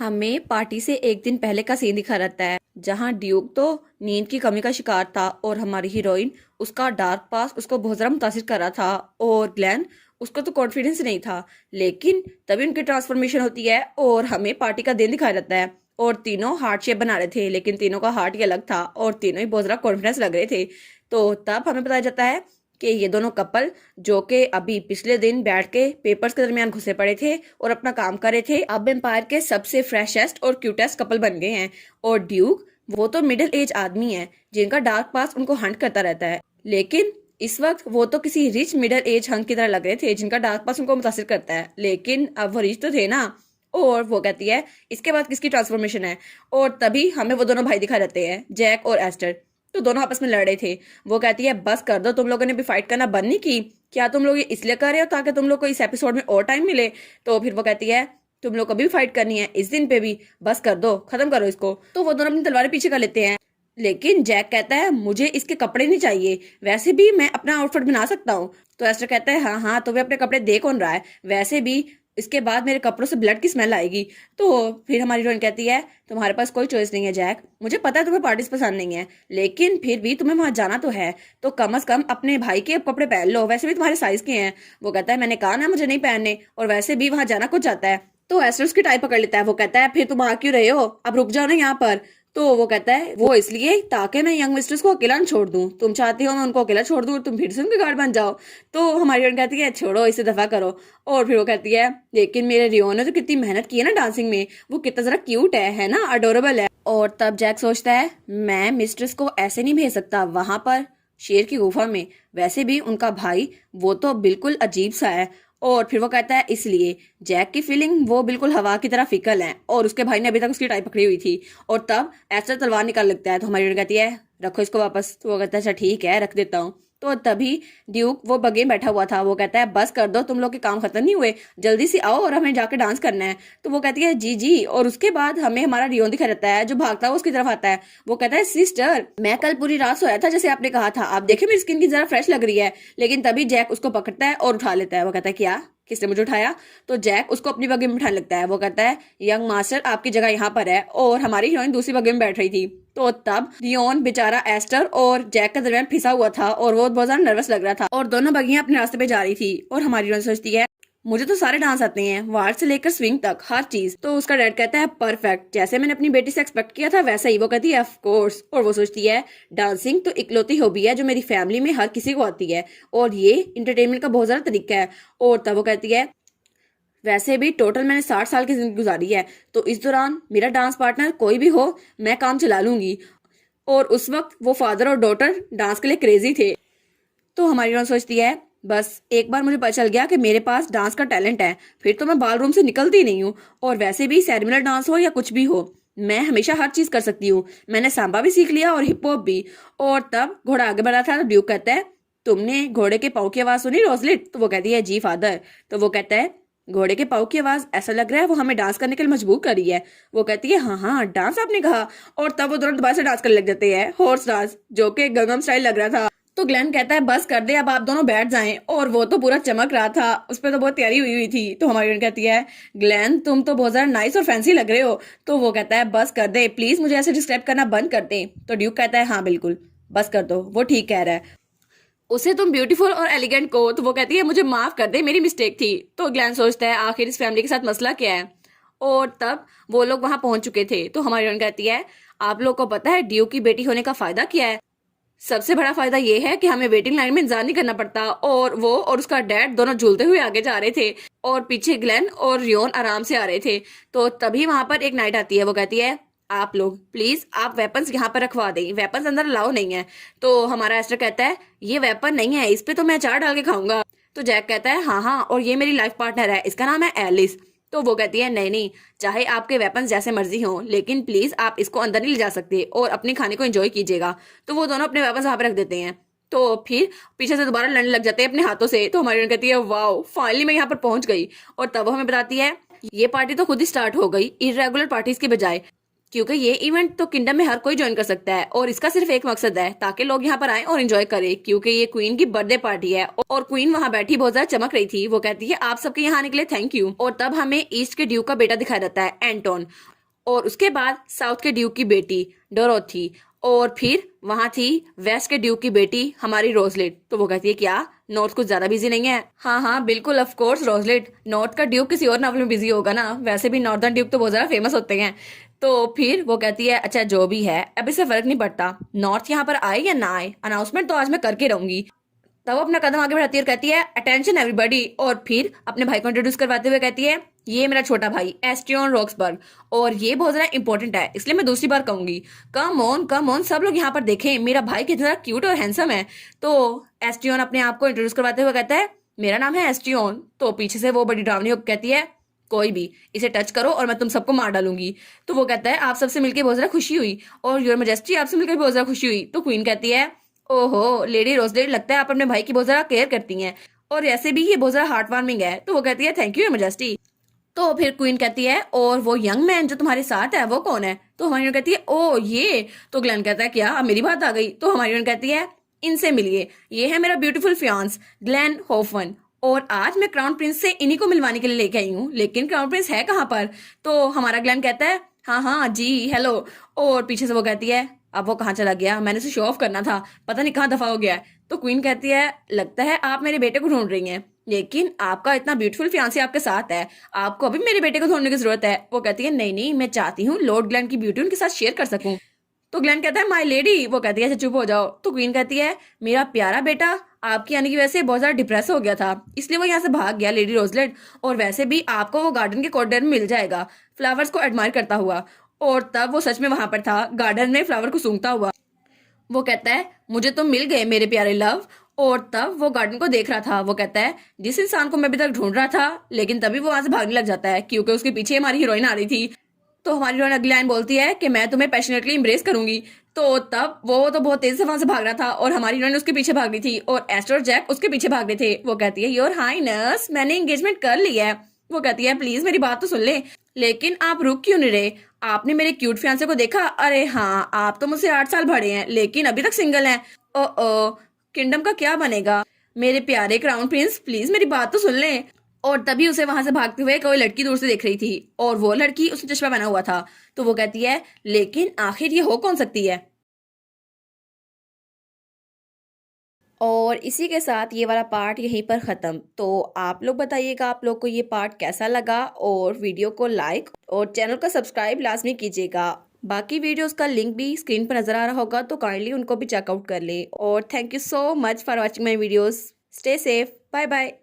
हमें पार्टी से एक दिन पहले का सीन दिखा रहता है जहां ड्यूक तो नींद की कमी का शिकार था और हमारी हीरोइन उसका डार्क पास्ट उसको बहुत ज्यादा मुतासिर कर रहा था। और ग्लैन उसको तो कॉन्फिडेंस नहीं था, लेकिन तभी उनकी ट्रांसफॉर्मेशन होती है और हमें पार्टी का दिन दिखाया जाता है। और तीनों हार्ट शेप बना रहे थे, लेकिन तीनों का हार्ट ही अलग था और तीनों ही बहुत ज्यादा कॉन्फिडेंस लग रहे थे। तो तब हमें बताया जाता है कि ये दोनों कपल जो कि अभी पिछले दिन बैठ के पेपर्स के दरमियान घुसे पड़े थे और अपना काम कर रहे थे, अब एम्पायर के सबसे फ्रेशेस्ट और क्यूटेस्ट कपल बन गए हैं। और ड्यूक वो तो मिडिल एज आदमी है जिनका डार्क पास्ट उनको हंट करता रहता है, लेकिन इस वक्त वो तो किसी रिच मिडिल एज हंक की तरह लग रहे थे जिनका डार्क पास्ट उनको मुतासिर करता है। लेकिन अब वो रिच तो थे ना। और वो कहती है इसके बाद किसकी ट्रांसफॉर्मेशन है। और तभी हमें वो दोनों भाई दिखा जाते हैं, जैक और एस्टर। तो दोनों आपस में लड़ रहे थे। वो कहती है बस कर दो, तुम लोगों ने भी फाइट करना बंद नहीं की क्या? तुम लोग ये इसलिए कर रहे हो ताकि तुम लोग को इस एपिसोड में और टाइम मिले? तो फिर वो कहती है तुम लोग को भी फाइट करनी है इस दिन पे भी, बस कर दो, खत्म करो इसको। तो वो दोनों अपनी तलवारें पीछे कर लेते हैं, लेकिन जैक कहता है मुझे इसके कपड़े नहीं चाहिए, वैसे भी मैं अपना आउटफिट बना सकता हूँ। तो एस्टर कहता है हाँ हाँ, तो वे अपने कपड़े दे कौन रहा है, वैसे भी इसके बाद मेरे कपड़ों से ब्लड की स्मेल आएगी। तो फिर हमारी हीरोइन कहती है तुम्हारे पास कोई चॉइस नहीं है जैक, मुझे पता है तुम्हें पार्टीज पसंद नहीं है, लेकिन फिर भी तुम्हें वहां जाना तो है, तो कम से कम अपने भाई के कपड़े पहन लो, वैसे भी तुम्हारे साइज के हैं। वो कहता है मैंने कहा ना मुझे नहीं पहनने, और वैसे भी वहां जाना कुछ जाता है। तो एस्टर उसकी टाई पकड़ लेता है। वो कहता है फिर तुम आ क्यों रहे हो, अब रुक जाओ ना यहाँ पर। तो वो कहता है वो इसलिए ताकि मैं यंग मिस्ट्रेस को अकेला न छोड़ दूं, तुम चाहती हो मैं उनको अकेला छोड़ दूं और तुम फिर से उनके गार्ड बन जाओ। तो हमारी हीरोइन कहती है छोड़ो इसे, दफा करो। और फिर वो कहती है लेकिन मेरे रियोन ने तो कितनी मेहनत की है ना डांसिंग में, वो कितना जरा क्यूट है ना, अडोरेबल है। और तब जैक सोचता है मैं मिस्ट्रेस को ऐसे नहीं भेज सकता वहां पर शेर की गुफा में, वैसे भी उनका भाई वो तो बिल्कुल अजीब सा है। और फिर वो कहता है इसलिए जैक की फीलिंग वो बिल्कुल हवा की तरह फिकल है, और उसके भाई ने अभी तक उसकी टाई पकड़ी हुई थी। और तब ऐसा तलवार निकाल लगता है। तो हमारी हीरोइन कहती है रखो इसको वापस। तो वो कहता है अच्छा ठीक है रख देता हूँ। तो तभी ड्यूक वो बगे में बैठा हुआ था। वो कहता है बस कर दो, तुम लोग के काम खत्म नहीं हुए, जल्दी से आओ और हमें जाके डांस करना है। तो वो कहती है जी जी। और उसके बाद हमें हमारा रियोन दिखा रहता है जो भागता हुआ उसकी तरफ आता है। वो कहता है सिस्टर मैं कल पूरी रात सोया था जैसे आपने कहा था, आप देखे मेरी स्किन की जरा फ्रेश लग रही है। लेकिन तभी जैक उसको पकड़ता है और उठा लेता है। वो कहता है क्या, किसने मुझे उठाया? तो जैक उसको अपनी बग्गी में बिठाने लगता है। वो कहता है यंग मास्टर आपकी जगह यहाँ पर है, और हमारी हीरोइन दूसरी बग्गी में बैठ रही थी। तो तब रियोन बेचारा एस्टर और जैक के दरमियान फिसा हुआ था और वो बहुत ज्यादा नर्वस लग रहा था, और दोनों बग्गियां अपने रास्ते पे जा रही थी। और हमारी हीरोइन सोचती है मुझे तो सारे डांस आते हैं, वार्ड से लेकर स्विंग तक हर चीज। तो उसका डैड कहता है परफेक्ट, जैसे मैंने अपनी बेटी से एक्सपेक्ट किया था वैसा ही। वो कहती है ऑफ कोर्स। और वो सोचती है डांसिंग तो इकलौती हॉबी है जो मेरी फैमिली में हर किसी को आती है, और ये इंटरटेनमेंट का बहुत ज्यादा तरीका है। और तब वो कहती है वैसे भी टोटल मैंने 60 साल की जिंदगी गुजारी है, तो इस दौरान मेरा डांस पार्टनर कोई भी हो मैं काम चला लूंगी। और उस वक्त वो फादर और डॉटर डांस के लिए क्रेजी थे। तो हमारी हीरोइन सोचती है बस एक बार मुझे पता चल गया कि मेरे पास डांस का टैलेंट है, फिर तो मैं बाल रूम से निकलती ही नहीं हूँ। और वैसे भी सेरेमनियल डांस हो या कुछ भी हो, मैं हमेशा हर चीज कर सकती हूँ। मैंने सांबा भी सीख लिया और हिप हॉप भी। और तब घोड़ा आगे बढ़ा था तो ड्यूक कहता है तुमने घोड़े के पाँव की आवाज सुनी रोजलिट? तो वो कहती है जी फादर। तो वो कहता है घोड़े के पाँव की आवाज, ऐसा लग रहा है वो हमें डांस करने के लिए मजबूर कर रही है। वो कहती है हाँ हाँ डांस आपने कहा। और तब वो दोनों दोबारा से डांस करने लग जाते हैं, हॉर्स डांस, जो कि गंगम स्टाइल लग रहा था। तो ग्लेन कहता है बस कर दे, अब आप दोनों बैठ जाएं। और वो तो पूरा चमक रहा था, उस पर तो बहुत तैयारी हुई हुई थी। तो हमारी कहती है ग्लेन तुम तो बहुत ज्यादा नाइस और फैंसी लग रहे हो। तो वो कहता है बस कर दे प्लीज, मुझे ऐसे डिस्क्राइब करना बंद कर दे। तो ड्यूक कहता है हाँ बिल्कुल बस कर दो, वो ठीक कह रहा है, उसे तुम ब्यूटीफुल और एलिगेंट को। तो वो कहती है मुझे माफ कर दे, मेरी मिस्टेक थी। तो ग्लैन सोचता है आखिर इस फैमिली के साथ मसला क्या है। और तब वो लोग वहां पहुंच चुके थे। तो हमारी हीरोइन कहती है आप लोग को पता है ड्यूक की बेटी होने का फायदा क्या है? सबसे बड़ा फायदा ये है कि हमें वेटिंग लाइन में इंतजार नहीं करना पड़ता। और वो और उसका डैड दोनों झूलते हुए आगे जा रहे थे, और पीछे ग्लेन और रियोन आराम से आ रहे थे। तो तभी वहां पर एक नाइट आती है। वो कहती है आप लोग प्लीज आप वेपन्स यहाँ पर रखवा दें, वेपन्स अंदर अलाउ नहीं है। तो हमारा एस्टर कहता है ये वेपन नहीं है, इस पे तो मैं अचार डाल के खाऊंगा। तो जैक कहता है हाँ हाँ, और ये मेरी लाइफ पार्टनर है, इसका नाम है एलिस। तो वो कहती है नहीं नहीं, चाहे आपके वेपन्स जैसे मर्जी हो, लेकिन प्लीज आप इसको अंदर नहीं ले जा सकते और अपने खाने को एंजॉय कीजिएगा। तो वो दोनों अपने वेपन्स वहां पर रख देते हैं। तो फिर पीछे से दोबारा लड़ने लग जाते हैं अपने हाथों से। तो हमारी कहती है वाओ फाइनली मैं यहाँ पर पहुंच गई। और तब वो हमें बताती है ये पार्टी तो खुद ही स्टार्ट हो गई इरेगुलर पार्टीज के बजाय, क्योंकि ये इवेंट तो किंगडम में हर कोई ज्वाइन कर सकता है, और इसका सिर्फ एक मकसद है ताकि लोग यहाँ पर आए और एंजॉय करें, क्योंकि ये क्वीन की बर्थडे पार्टी है। और क्वीन वहाँ बैठी बहुत ज्यादा चमक रही थी। वो कहती है आप सबके यहाँ आने के लिए थैंक यू। और तब हमें ईस्ट के ड्यूक का बेटा दिखाया जाता है एंटोन। और उसके बाद साउथ के ड्यूक की बेटी डोरोथी, और फिर वहां थी वेस्ट के ड्यूक की बेटी हमारी रोजलिट। तो वो कहती है क्या नॉर्थ कुछ ज्यादा बिजी नहीं है? हाँ हाँ बिल्कुल, ऑफ कोर्स रोजलिट, नॉर्थ का ड्यूक किसी और नावल में बिजी होगा ना, वैसे भी नॉर्दर्न ड्यूक तो बहुत ज्यादा फेमस होते हैं। तो फिर वो कहती है अच्छा जो भी है अब इससे फर्क नहीं पड़ता, नॉर्थ यहाँ पर आए या ना आए, अनाउंसमेंट तो आज मैं करके रहूंगी। तब वो अपना कदम आगे बढ़ाती है और कहती है अटेंशन एवरीबॉडी, और फिर अपने भाई को इंट्रोड्यूस करवाते हुए कहती है ये मेरा छोटा भाई एस्टियन रॉक्सबर्ग, और ये बहुत ज्यादा इंपॉर्टेंट है इसलिए मैं दूसरी बार कहूंगी, कम ऑन सब लोग यहाँ पर देखें मेरा भाई कितना ज्यादा क्यूट और हैंडसम है। तो एस्टियन अपने आप को इंट्रोड्यूस करवाते हुए कहता है मेरा नाम है एस्टियन। तो पीछे से वो बड़ी डरावनी होकर कहती है कोई भी इसे टच करो और मैं तुम सबको मार डालूंगी। तो वो कहता है आप सबसे मिलकर बहुत ज्यादा खुशी हुई, और योर मैजेस्टी आपसे मिलकर बहुत ज्यादा खुशी हुई। तो क्वीन कहती है ओहो लेडी रोजलेट, लगता है आप अपने भाई की बहुत ज्यादा केयर करती हैं, और ऐसे भी ये बहुत ज्यादा हार्ट वार्मिंग है। तो वो कहती है थैंक यू योर मैजेस्टी। तो फिर क्वीन कहती है और वो यंग मैन जो तुम्हारे साथ है वो कौन है? तो हमारी कहती है ओ ये। तो ग्लेन कहता है क्या अब मेरी बात आ गई? तो हमारी कहती है इनसे मिलिए, ये है मेरा ब्यूटीफुल फियांस ग्लेन होफन, और आज मैं क्राउन प्रिंस से इन्हीं को मिलवाने के लिए लेके आई हूँ, लेकिन क्राउन प्रिंस है कहाँ पर? तो हमारा ग्लेन कहता है हाँ हाँ जी हेलो, और पीछे से वो कहती है अब वो कहाँ चला गया, मैंने उसे शो ऑफ करना था, पता नहीं कहाँ दफा हो गया है। तो क्वीन कहती है लगता है आप मेरे बेटे को ढूंढ रही हैं, लेकिन आपका इतना ब्यूटीफुल फियांसी आपके साथ है, आपको अभी मेरे बेटे को ढूंढने की जरूरत है। वो कहती है नहीं नहीं मैं चाहती हूँ लॉर्ड ग्लेन की ब्यूटी उनके साथ शेयर कर सकूं। तो ग्लेन कहता है माय लेडी। वो कहती है अच्छा चुप हो जाओ। तो क्वीन कहती है मेरा प्यारा बेटा आपकी आने की वजह से बहुत ज्यादा डिप्रेस हो गया था, इसलिए वो यहाँ से भाग गया लेडी रोजलेट, और वैसे भी आपको वो गार्डन के कॉर्नर में मिल जाएगा फ्लावर्स को एडमायर करता हुआ। और तब वो सच में वहां पर था गार्डन में फ्लावर को सूंघता हुआ। वो कहता है मुझे तो मिल गए मेरे प्यारे लव, और तब वो गार्डन को देख रहा था। वो कहता है जिस इंसान को मैं अभी तक ढूंढ रहा था, लेकिन तभी वो वहां से भागने लग जाता है क्योंकि उसके पीछे हमारी हीरोइन आ रही थी। तो हमारी हीरोइन अगली लाइन बोलती है कि मैं तुम्हें पैशनेटली इम्ब्रेस करूंगी। तो तब वो तो बहुत तेज से वहां से भाग रहा था और हमारी हीरोइन उसके पीछे भाग रही थी, और एस्टर और जैक उसके पीछे भाग रहे थे। वो कहती है योर हाइनेस मैंने एंगेजमेंट कर लिया है। वो कहती है प्लीज मेरी बात तो सुन ले, लेकिन आप रुक क्यों नहीं रहे? आपने मेरे क्यूट फियांसे को देखा? अरे हाँ आप तो मुझसे 8 साल बड़े हैं लेकिन अभी तक सिंगल हैं। ओ ओ किंगडम का क्या बनेगा? मेरे प्यारे क्राउन प्रिंस प्लीज मेरी बात तो सुन ले। और तभी उसे वहां से भागते हुए कोई लड़की दूर से देख रही थी, और वो लड़की उसने चश्मा पहना हुआ था। तो वो कहती है लेकिन आखिर ये हो कौन सकती है? और इसी के साथ ये वाला पार्ट यहीं पर ख़त्म। तो आप लोग बताइएगा आप लोग को ये पार्ट कैसा लगा, और वीडियो को लाइक और चैनल को सब्सक्राइब लाजमी कीजिएगा। बाकी वीडियोस का लिंक भी स्क्रीन पर नज़र आ रहा होगा, तो काइंडली उनको भी चेकआउट कर ले। और thank you so much for watching my videos. Stay safe, bye bye.